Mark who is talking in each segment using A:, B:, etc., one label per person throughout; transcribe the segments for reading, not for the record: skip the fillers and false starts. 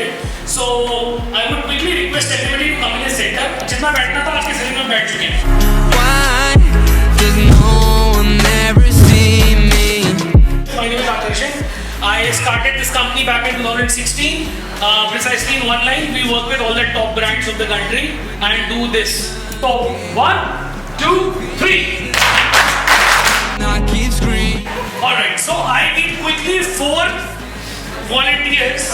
A: it. So I would quickly request everybody to come in the center. जितना बैठना था आपके शरीर में बैठ चुके हैं. Why does no one ever see me? My name is Akarshan. I started this company back in 2016. Precisely in one line, we work with all the top brands of the country and do this. So 1, 2, 3. Alright, so I need quickly 4 volunteers.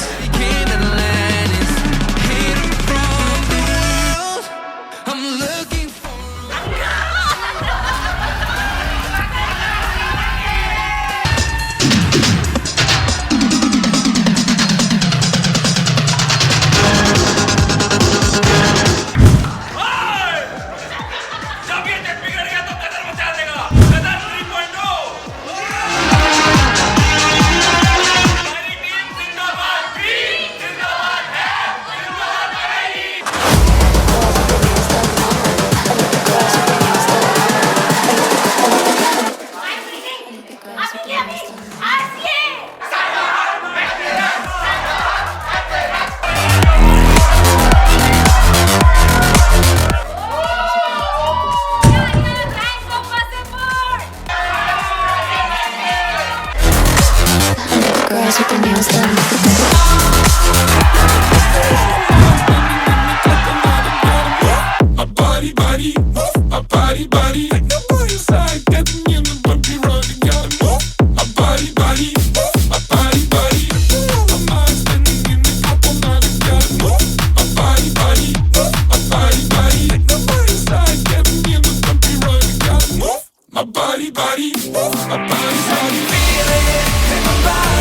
B: With the nails done.
C: A body, a body. Like nobody inside, get me in the bumpy road, you gotta move. A body, a body. I'm not standing in the couple, now you gotta move. A body, a body. Like nobody inside, get me in the bumpy road, you gotta move. My body, a body. Feel it in my body.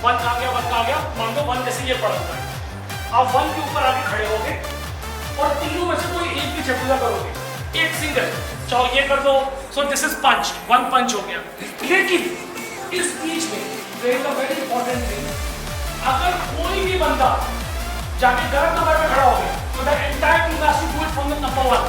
A: One कहाँ गया मान लो 1 जैसे ये पड़ा हुआ है. आप 1 के ऊपर आके खड़े होगे और तीनों में से कोई एक की झटका करोगे. एक सिंगल चलो ये कर दो. सो दिस इज पंच. 1 पंच हो गया. लेकिन इस बीच में there is a very important thing. अगर कोई भी बंदा जाके गलत नंबर पे खड़ा हो गया तो the entire team has to do it from the number 1.